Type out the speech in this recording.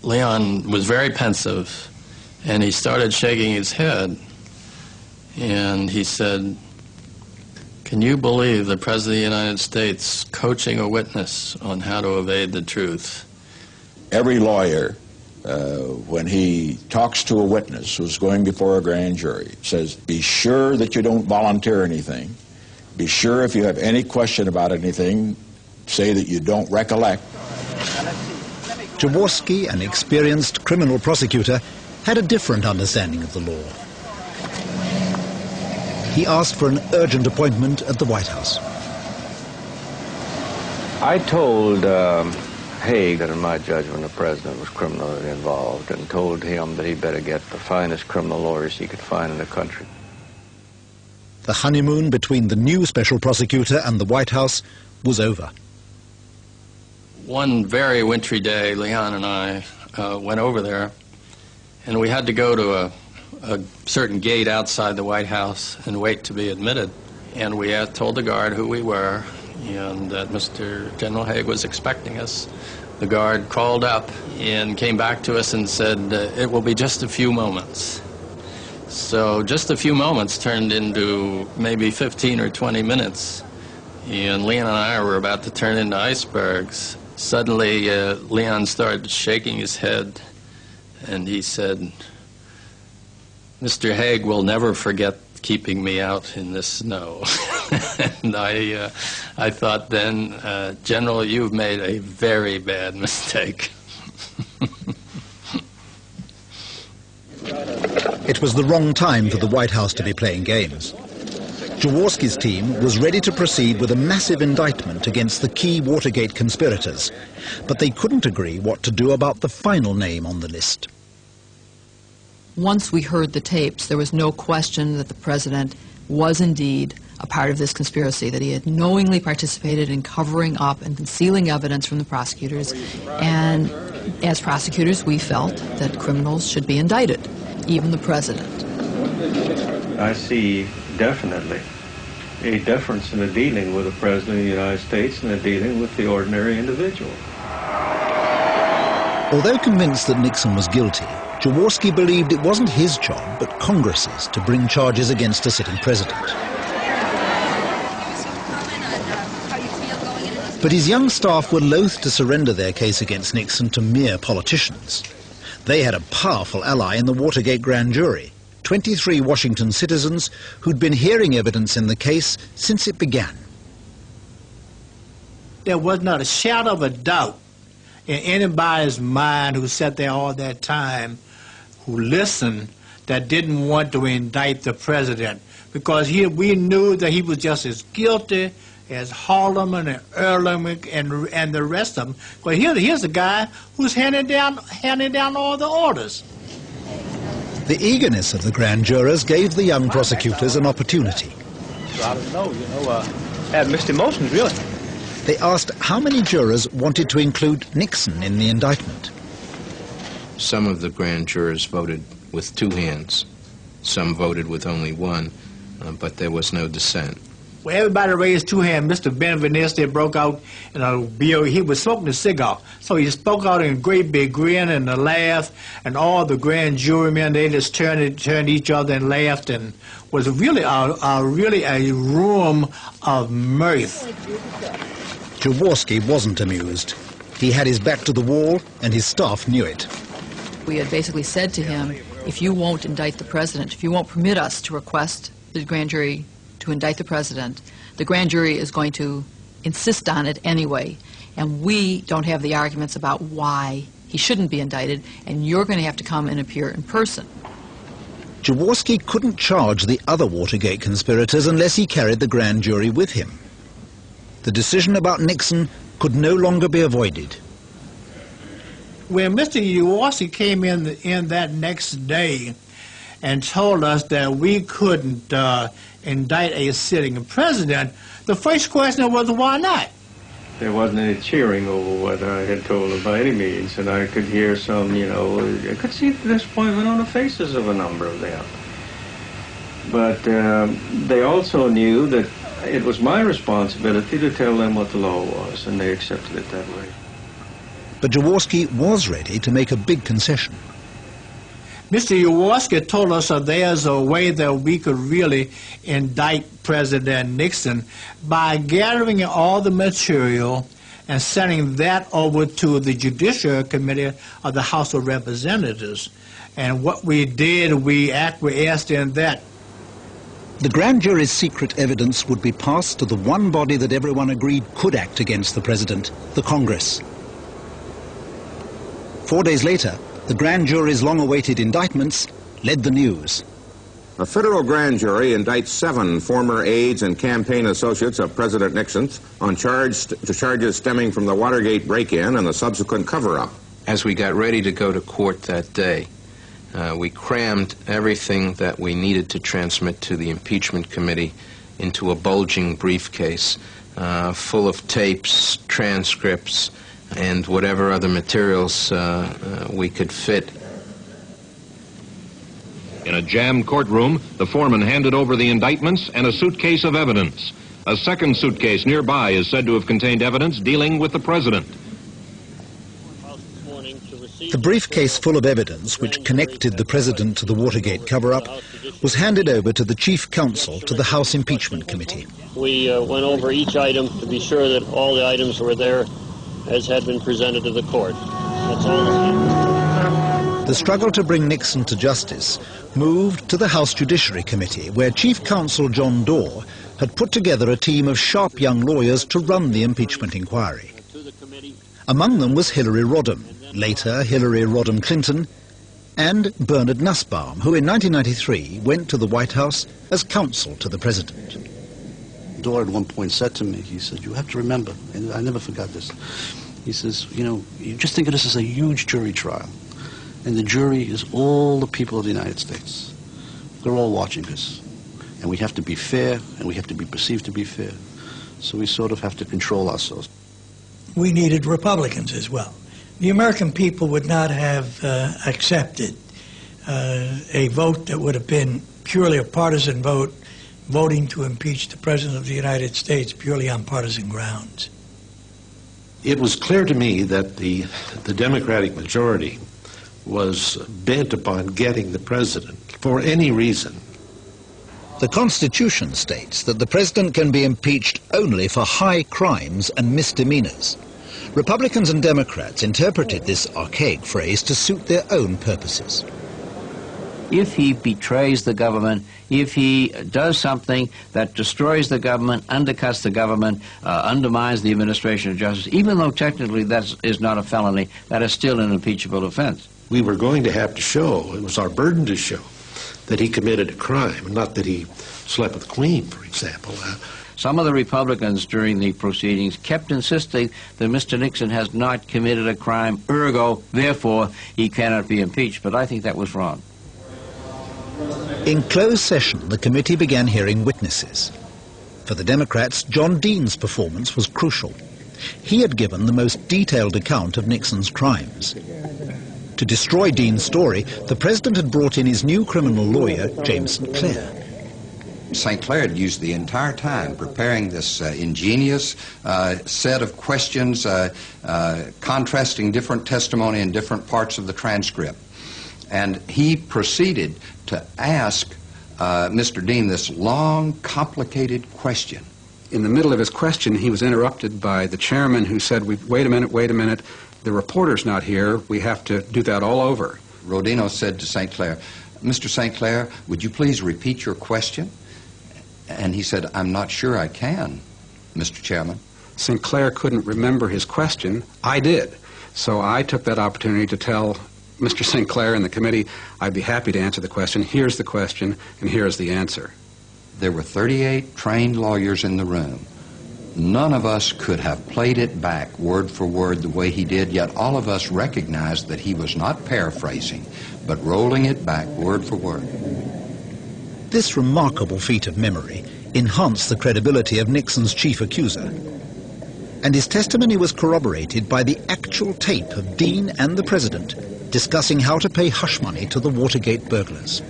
Leon was very pensive, and he started shaking his head, and he said, "Can you believe the President of the United States coaching a witness on how to evade the truth?" Every lawyer, when he talks to a witness who's going before a grand jury, says, be sure that you don't volunteer anything. Be sure if you have any question about anything, say that you don't recollect. Jaworski, an experienced criminal prosecutor, had a different understanding of the law. He asked for an urgent appointment at the White House. I told Haig that in my judgment the president was criminally involved, and told him that he better get the finest criminal lawyers he could find in the country. The honeymoon between the new special prosecutor and the White House was over. One very wintry day, Leon and I went over there, and we had to go to a certain gate outside the White House and wait to be admitted. And we told the guard who we were and that Mr. General Haig was expecting us. The guard called up and came back to us and said, "It will be just a few moments." So just a few moments turned into maybe 15 or 20 minutes, and Leon and I were about to turn into icebergs. Suddenly, Leon started shaking his head, and he said, "Mr. Haig will never forget keeping me out in the snow." And I thought then, General, you've made a very bad mistake. It was the wrong time for the White House to be playing games. Jaworski's team was ready to proceed with a massive indictment against the key Watergate conspirators, but they couldn't agree what to do about the final name on the list. Once we heard the tapes, there was no question that the president was indeed a part of this conspiracy, that he had knowingly participated in covering up and concealing evidence from the prosecutors. And as prosecutors, we felt that criminals should be indicted, even the president. I see definitely a difference in the dealing with the President of the United States and the dealing with the ordinary individual. Although convinced that Nixon was guilty, Jaworski believed it wasn't his job, but Congress's, to bring charges against a sitting president. But his young staff were loath to surrender their case against Nixon to mere politicians. They had a powerful ally in the Watergate grand jury, 23 Washington citizens who'd been hearing evidence in the case since it began. There was not a shadow of a doubt in anybody's mind who sat there all that time, who listened, that didn't want to indict the president, because we knew that he was just as guilty as Haldeman and Ehrlichman and the rest of them. But here's the guy who's handing down all the orders. The eagerness of the grand jurors gave the young prosecutors an opportunity. I don't know, had mixed emotions, really. They asked how many jurors wanted to include Nixon in the indictment. Some of the grand jurors voted with two hands. Some voted with only one, but there was no dissent. Well, everybody raised two hands. Mr. Benveniste broke out in a beer. He was smoking a cigar. So he spoke out in a great big grin and a laugh, and all the grand jurymen, they just turned each other and laughed, and was really a room of mirth. Jaworski wasn't amused. He had his back to the wall, and his staff knew it. We had basically said to him, if you won't indict the president, if you won't permit us to request the grand jury to indict the president, the grand jury is going to insist on it anyway, and we don't have the arguments about why he shouldn't be indicted, and you're going to have to come and appear in person. Jaworski couldn't charge the other Watergate conspirators unless he carried the grand jury with him. The decision about Nixon could no longer be avoided. When Mr. Jaworski came in that next day and told us that we couldn't indict a sitting president, the first question was, why not? There wasn't any cheering over what I had told them by any means, and I could hear some, I could see the disappointment on the faces of a number of them. But they also knew that it was my responsibility to tell them what the law was, and they accepted it that way. But Jaworski was ready to make a big concession. Mr. Jaworski told us that there's a way that we could really indict President Nixon by gathering all the material and sending that over to the Judiciary Committee of the House of Representatives. And what we did, we acquiesced in that. The grand jury's secret evidence would be passed to the one body that everyone agreed could act against the president, the Congress. 4 days later, the grand jury's long-awaited indictments led the news. A federal grand jury indicts 7 former aides and campaign associates of President Nixon on charges stemming from the Watergate break-in and the subsequent cover-up. As we got ready to go to court that day, we crammed everything that we needed to transmit to the impeachment committee into a bulging briefcase full of tapes, transcripts, and whatever other materials we could fit. In a jammed courtroom, the foreman handed over the indictments and a suitcase of evidence. A second suitcase nearby is said to have contained evidence dealing with the president. The briefcase full of evidence which connected the president to the Watergate cover-up was handed over to the chief counsel to the House Impeachment Committee. We went over each item to be sure that all the items were there as had been presented to the court. That's all. The struggle to bring Nixon to justice moved to the House Judiciary Committee, where Chief Counsel John Dorr had put together a team of sharp young lawyers to run the impeachment inquiry. Among them was Hillary Rodham, later Hillary Rodham Clinton, and Bernard Nussbaum, who in 1993 went to the White House as counsel to the president. Dorr at one point said to me, he said, "You have to remember," and I never forgot this, he says, you just think of this as a huge jury trial. And the jury is all the people of the United States. They're all watching this. And we have to be fair, and we have to be perceived to be fair. So we sort of have to control ourselves. We needed Republicans as well. The American people would not have accepted a vote that would have been purely a partisan vote, voting to impeach the President of the United States purely on partisan grounds. It was clear to me that the Democratic majority was bent upon getting the president for any reason. The Constitution states that the president can be impeached only for high crimes and misdemeanors. Republicans and Democrats interpreted this archaic phrase to suit their own purposes. If he betrays the government, if he does something that destroys the government, undercuts the government, undermines the administration of justice, even though technically that is not a felony, that is still an impeachable offense. We were going to have to show, it was our burden to show, that he committed a crime, not that he slept with the Queen, for example. Some of the Republicans during the proceedings kept insisting that Mr. Nixon has not committed a crime, ergo, therefore, he cannot be impeached. But I think that was wrong. In closed session, the committee began hearing witnesses. For the Democrats, John Dean's performance was crucial. He had given the most detailed account of Nixon's crimes. To destroy Dean's story, the president had brought in his new criminal lawyer, James St. Clair. St. Clair had used the entire time preparing this ingenious set of questions, contrasting different testimony in different parts of the transcript. And he proceeded to ask Mr. Dean this long, complicated question. In the middle of his question, he was interrupted by the chairman, who said, wait a minute, the reporter's not here, we have to do that all over. Rodino said to St. Clair, "Mr. St. Clair, would you please repeat your question?" And he said, "I'm not sure I can, Mr. Chairman." St. Clair couldn't remember his question. I did. So I took that opportunity to tell Mr. St. Clair and the committee, I'd be happy to answer the question. Here's the question, and here's the answer. There were 38 trained lawyers in the room. None of us could have played it back word for word the way he did, yet all of us recognized that he was not paraphrasing, but rolling it back word for word. This remarkable feat of memory enhanced the credibility of Nixon's chief accuser. And his testimony was corroborated by the actual tape of Dean and the president discussing how to pay hush money to the Watergate burglars.